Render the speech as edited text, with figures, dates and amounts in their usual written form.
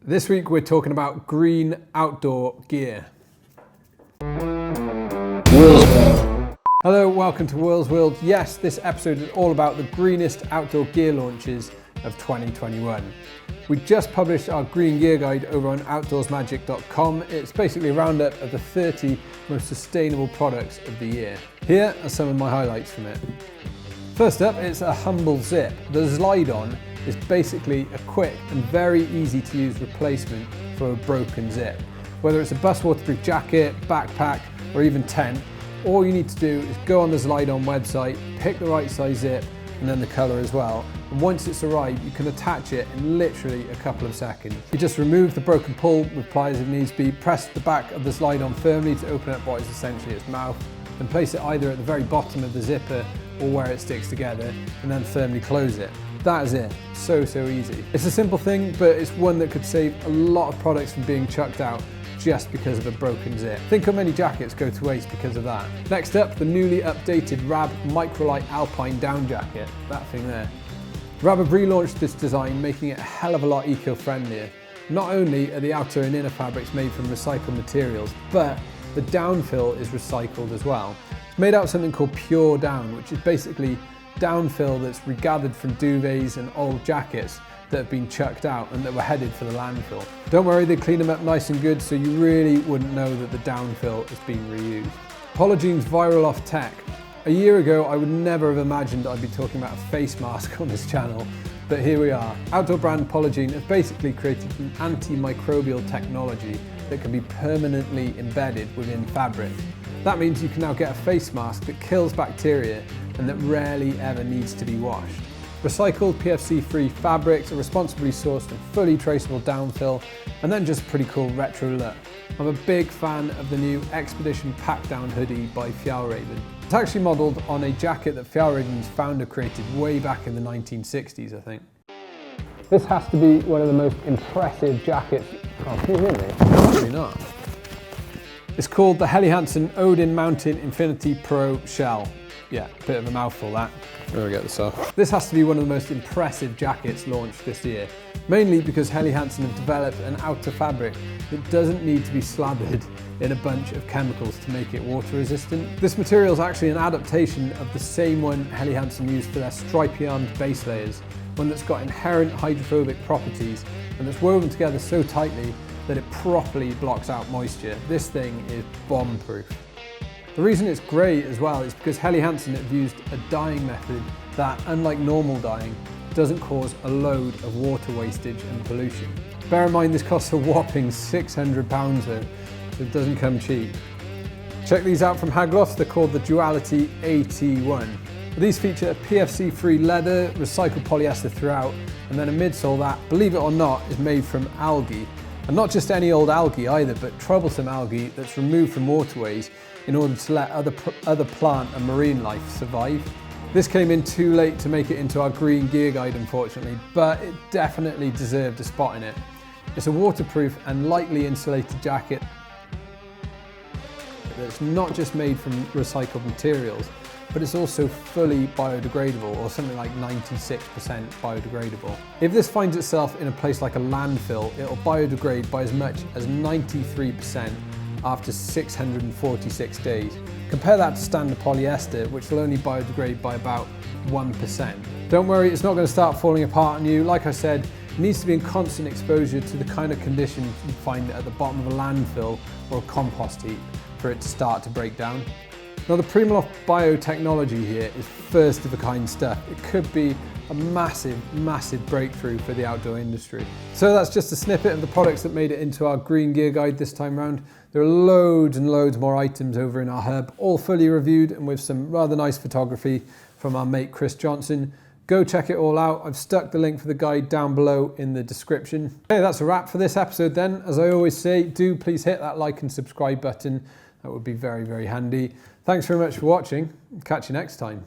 This week we're talking about green outdoor gear. Hello, welcome to World's World. Yes, this episode is all about the greenest outdoor gear launches of 2021. We just published our green gear guide over on outdoorsmagic.com. It's basically a roundup of the 30 most sustainable products of the year. Here are some of my highlights from it. First up, it's a humble zip. The Zlidon is basically a quick and very easy to use replacement for a broken zip. Whether it's a bus waterproof jacket, backpack, or even tent, all you need to do is go on the Zlidon website, pick the right size zip, and then the color as well. And once it's arrived, you can attach it in literally a couple of seconds. You just remove the broken pull with pliers if needs be, press the back of the Zlidon firmly to open up what is essentially its mouth, and place it either at the very bottom of the zipper or where it sticks together, and then firmly close it. That is it. So easy. It's a simple thing, but it's one that could save a lot of products from being chucked out just because of a broken zip. Think how many jackets go to waste because of that. Next up, the newly updated Rab Microlight Alpine down jacket. That thing there. Rab have relaunched this design, making it a hell of a lot eco-friendlier. Not only are the outer and inner fabrics made from recycled materials, but the down fill is recycled as well. It's made out of something called pure down, which is basically down fill that's regathered from duvets and old jackets that have been chucked out and that were headed for the landfill. Don't worry, they clean them up nice and good, so you really wouldn't know that the down fill is being reused. Polygene's viral off tech. A year ago, I would never have imagined I'd be talking about a face mask on this channel, but here we are. Outdoor brand Polygene have basically created an antimicrobial technology that can be permanently embedded within fabric. That means you can now get a face mask that kills bacteria and that rarely ever needs to be washed. Recycled PFC-free fabrics are responsibly sourced and fully traceable downfill, and then just a pretty cool retro look. I'm a big fan of the new Expedition Pack Down hoodie by Fjallraven. It's actually modelled on a jacket that Fjallraven's founder created way back in the 1960s, I think. This has to be one of the most impressive jackets. Oh, can you hear me? Probably not. It's called the HeliHansen Odin Mountain Infinity Pro Shell. Yeah, bit of a mouthful that. There we get this off. This has to be one of the most impressive jackets launched this year, mainly because HeliHansen have developed an outer fabric that doesn't need to be slathered in a bunch of chemicals to make it water resistant. This material is actually an adaptation of the same one HeliHansen used for their stripy-armed base layers, one that's got inherent hydrophobic properties and that's woven together so tightly that it properly blocks out moisture. This thing is bomb-proof. The reason it's great as well is because HeliHansen have used a dyeing method that, unlike normal dyeing, doesn't cause a load of water wastage and pollution. Bear in mind this costs a whopping £600 though, so it doesn't come cheap. Check these out from Hagloff, they're called the Duality AT1. These feature a PFC-free leather, recycled polyester throughout, and then a midsole that, believe it or not, is made from algae. And not just any old algae either, but troublesome algae that's removed from waterways in order to let other plant and marine life survive. This came in too late to make it into our green gear guide, unfortunately, but it definitely deserved a spot in it. It's a waterproof and lightly insulated jacket that's not just made from recycled materials, but it's also fully biodegradable, or something like 96% biodegradable. If this finds itself in a place like a landfill, it'll biodegrade by as much as 93% after 646 days. Compare that to standard polyester, which will only biodegrade by about 1%. Don't worry, it's not going to start falling apart on you. Like I said, it needs to be in constant exposure to the kind of conditions you find at the bottom of a landfill or a compost heap for it to start to break down. Now the Primaloft biotechnology here is first of a kind stuff. It could be a massive breakthrough for the outdoor industry. So that's just a snippet of the products that made it into our green gear guide this time round. There are loads and loads more items over in our hub, all fully reviewed and with some rather nice photography from our mate Chris Johnson. Go check it all out. I've stuck the link for the guide down below in the description. Okay, that's a wrap for this episode then. As I always say, do please hit that like and subscribe button. That would be very handy. Thanks very much for watching. Catch you next time.